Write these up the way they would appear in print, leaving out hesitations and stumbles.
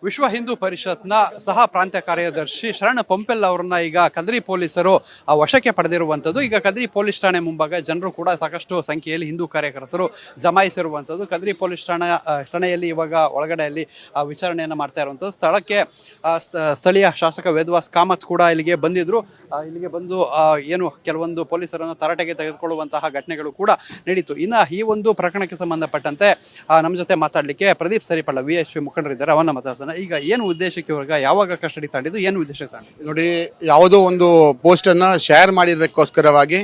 ವಿಶ್ವ ಹಿಂದೂ ಪರಿಷತ್ನ ಸಹ ಪ್ರಾಂತ್ಯ ಕಾರ್ಯದರ್ಶಿ ಶರಣ ಪಂಪೆಲ್ ಅವರನ್ನ ಈಗ ಕದ್ರಿ ಪೊಲೀಸರು ವಶಕ್ಕೆ ಪಡೆದಿರುವಂಥದ್ದು. ಈಗ ಕದ್ರಿ ಪೊಲೀಸ್ ಠಾಣೆ ಮುಂಭಾಗ ಜನರು ಕೂಡ ಸಾಕಷ್ಟು ಸಂಖ್ಯೆಯಲ್ಲಿ ಹಿಂದೂ ಕಾರ್ಯಕರ್ತರು ಜಮಾಯಿಸಿರುವಂಥದ್ದು. ಕದ್ರಿ ಪೊಲೀಸ್ ಠಾಣೆಯಲ್ಲಿ ಇವಾಗ ಒಳಗಡೆಯಲ್ಲಿ ವಿಚಾರಣೆಯನ್ನು ಮಾಡ್ತಾ ಇರುವಂಥದ್ದು. ಸ್ಥಳಕ್ಕೆ ಸ್ಥಳೀಯ ಶಾಸಕ ವೇದವಾಸ್ ಕಾಮತ್ ಕೂಡ ಇಲ್ಲಿಗೆ ಬಂದಿದ್ರು. ಇಲ್ಲಿಗೆ ಬಂದು ಏನು ಕೆಲವೊಂದು ಪೊಲೀಸರನ್ನು ತರಾಟೆಗೆ ತೆಗೆದುಕೊಳ್ಳುವಂತಹ ಘಟನೆಗಳು ಕೂಡ ನಡೀತು. ಇನ್ನು ಈ ಒಂದು ಪ್ರಕರಣಕ್ಕೆ ಸಂಬಂಧಪಟ್ಟಂತೆ ನಮ್ಮ ಜೊತೆ ಮಾತಾಡಲಿಕ್ಕೆ ಪ್ರದೀಪ್ ಸರಿಪಳ್ಳ VHP ಮುಖಂಡರಿದ್ದಾರೆ. ಅವನ್ನ ಮಾತಾಡ್ತಾನೆ. ಈಗ ಏನು ಉದ್ದೇಶಕ್ಕೆ ಯಾವಾಗ ಕಸ್ಟಡಿ ತಗೊಂಡಿದ್ದು, ಏನು ಉದ್ದೇಶಕ್ಕೆ ತಗೊಂಡಿದ್ದು? ನೋಡಿ, ಯಾವುದೋ ಒಂದು ಪೋಸ್ಟನ್ನು ಶೇರ್ ಮಾಡಿದ್ದಕ್ಕೋಸ್ಕರವಾಗಿ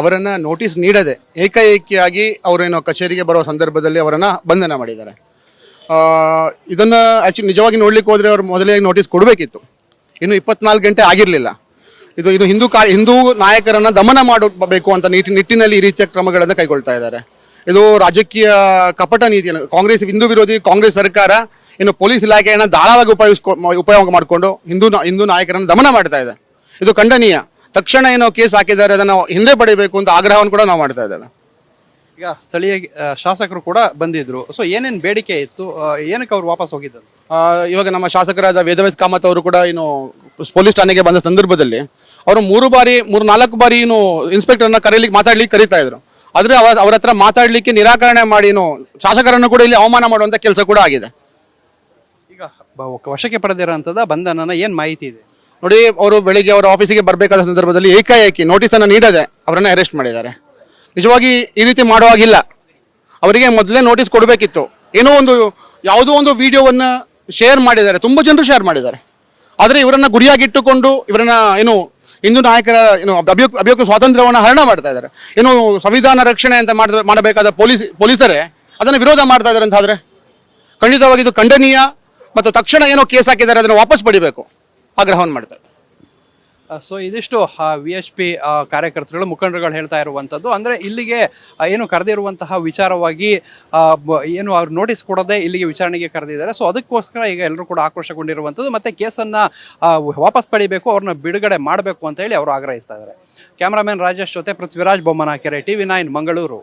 ಅವರನ್ನು ನೋಟಿಸ್ ನೀಡದೆ ಏಕಾಏಕಿಯಾಗಿ ಅವರೇನೋ ಕಚೇರಿಗೆ ಬರುವ ಸಂದರ್ಭದಲ್ಲಿ ಅವರನ್ನು ಬಂಧನ ಮಾಡಿದ್ದಾರೆ. ಇದನ್ನು ಆ್ಯಕ್ಚುಲಿ ನಿಜವಾಗಿ ನೋಡ್ಲಿಕ್ಕೆ ಹೋದರೆ ಅವರು ಮೊದಲೇ ನೋಟಿಸ್ ಕೊಡಬೇಕಿತ್ತು. ಇನ್ನು 24 ಗಂಟೆ ಆಗಿರಲಿಲ್ಲ. ಇದು ಹಿಂದೂ ನಾಯಕರನ್ನು ದಮನ ಮಾಡಬೇಕು ಅಂತ ನಿಟ್ಟಿನಲ್ಲಿ ಈ ರೀತಿಯ ಕ್ರಮಗಳನ್ನು ಕೈಗೊಳ್ತಾ ಇದ್ದಾರೆ. ಇದು ರಾಜಕೀಯ ಕಪಟ ನೀತಿಯನ್ನು ಹಿಂದೂ ವಿರೋಧಿ ಕಾಂಗ್ರೆಸ್ ಸರ್ಕಾರ ಇನ್ನು ಪೊಲೀಸ್ ಇಲಾಖೆಯನ್ನು ದಾಳವಾಗಿ ಉಪಯೋಗ ಮಾಡಿಕೊಂಡು ಹಿಂದೂ ನಾಯಕರನ್ನು ದಮನ ಮಾಡ್ತಾ ಇದೆ. ಇದು ಖಂಡನೀಯ. ತಕ್ಷಣ ಏನೋ ಕೇಸ್ ಹಾಕಿದ್ದಾರೆ, ಅದನ್ನು ಹಿಂದೆ ಪಡಿಬೇಕು ಅಂತ ಆಗ್ರಹವನ್ನು ಕೂಡ ನಾವು ಮಾಡ್ತಾ ಇದ್ದೇವೆ. ಈಗ ಸ್ಥಳೀಯ ಶಾಸಕರು ಕೂಡ ಬಂದಿದ್ರು. ಸೊ ಏನೇನು ಬೇಡಿಕೆ ಇತ್ತು, ಏನಕ್ಕೆ ಅವ್ರು ವಾಪಸ್ ಹೋಗಿದ್ದರು? ಇವಾಗ ನಮ್ಮ ಶಾಸಕರಾದ ವೇದವಾಸ್ ಕಾಮತ್ ಅವರು ಕೂಡ ಇನ್ನು ಪೊಲೀಸ್ ಠಾಣೆಗೆ ಬಂದ ಸಂದರ್ಭದಲ್ಲಿ ಅವರು 3-4 ಬಾರಿ ಇನ್ನು ಇನ್ಸ್ಪೆಕ್ಟರ್ನ ಮಾತಾಡ್ಲಿಕ್ಕೆ ಕರೀತಾ ಇದ್ರು. ಆದರೆ ಅವ್ರ ಹತ್ರ ಮಾತಾಡ್ಲಿಕ್ಕೆ ನಿರಾಕರಣೆ ಮಾಡಿ ಶಾಸಕರನ್ನು ಕೂಡ ಇಲ್ಲಿ ಅವಮಾನ ಮಾಡುವಂತ ಕೆಲಸ ಕೂಡ ಆಗಿದೆ. ಈಗ ವಶಕ್ಕೆ ಪಡೆದಿರೋಂಥದ್ದು ಬಂಧನನ ಏನು ಮಾಹಿತಿ ಇದೆ? ನೋಡಿ, ಅವರು ಬೆಳಿಗ್ಗೆ ಅವರ ಆಫೀಸಿಗೆ ಬರಬೇಕಾದ ಸಂದರ್ಭದಲ್ಲಿ ಏಕಾಏಕಿ ನೋಟಿಸನ್ನು ನೀಡದೆ ಅವರನ್ನು ಅರೆಸ್ಟ್ ಮಾಡಿದ್ದಾರೆ. ನಿಜವಾಗಿ ಈ ರೀತಿ ಮಾಡುವಾಗಿಲ್ಲ. ಅವರಿಗೆ ಮೊದಲೇ ನೋಟಿಸ್ ಕೊಡಬೇಕಿತ್ತು. ಯಾವುದೋ ಒಂದು ವಿಡಿಯೋವನ್ನು ಶೇರ್ ಮಾಡಿದ್ದಾರೆ, ತುಂಬ ಜನರು ಶೇರ್ ಮಾಡಿದ್ದಾರೆ. ಆದರೆ ಇವರನ್ನು ಗುರಿಯಾಗಿಟ್ಟುಕೊಂಡು ಇವರನ್ನ ಹಿಂದೂ ನಾಯಕರ ಅಭಿವ್ಯಕ್ತಿ ಸ್ವಾತಂತ್ರ್ಯವನ್ನು ಹರಣ ಮಾಡ್ತಾ ಇದ್ದಾರೆ. ಸಂವಿಧಾನ ರಕ್ಷಣೆ ಅಂತ ಮಾಡಬೇಕಾದ ಪೊಲೀಸರೇ ಅದನ್ನು ವಿರೋಧ ಮಾಡ್ತಾ ಇದ್ದಾರೆ ಅಂತ ಆದರೆ ಖಂಡಿತವಾಗಿ ಇದು ಖಂಡನೀಯ. ಮತ್ತು ತಕ್ಷಣ ಕೇಸ್ ಹಾಕಿದ್ದಾರೆ, ಅದನ್ನು ವಾಪಸ್ ಪಡಿಬೇಕು ಆಗ್ರಹವನ್ನು ಮಾಡ್ತಾ ಇದ್ದಾರೆ. ಸೊ ಇದಿಷ್ಟು VHP ಕಾರ್ಯಕರ್ತರುಗಳು, ಮುಖಂಡರುಗಳು ಹೇಳ್ತಾ ಇರುವಂಥದ್ದು. ಅಂದರೆ ಇಲ್ಲಿಗೆ ಏನು ಕರೆದಿರುವಂತಹ ವಿಚಾರವಾಗಿ ಏನು ಅವ್ರು ನೋಟಿಸ್ ಕೊಡದೆ ಇಲ್ಲಿಗೆ ವಿಚಾರಣೆಗೆ ಕರೆದಿದ್ದಾರೆ. ಸೊ ಅದಕ್ಕೋಸ್ಕರ ಈಗ ಎಲ್ಲರೂ ಕೂಡ ಆಕ್ರೋಶಗೊಂಡಿರುವಂಥದ್ದು. ಮತ್ತು ಕೇಸನ್ನು ವಾಪಸ್ ಪಡಿಬೇಕು, ಅವ್ರನ್ನ ಬಿಡುಗಡೆ ಮಾಡಬೇಕು ಅಂತ ಹೇಳಿ ಅವರು ಆಗ್ರಹಿಸ್ತಾ ಇದ್ದಾರೆ. ಕ್ಯಾಮ್ರಾಮನ್ ರಾಜೇಶ್ ಜೊತೆ ಪೃಥ್ವಿರಾಜ್ ಬೊಮ್ಮನಕೆರೆ, TV9 ಮಂಗಳೂರು.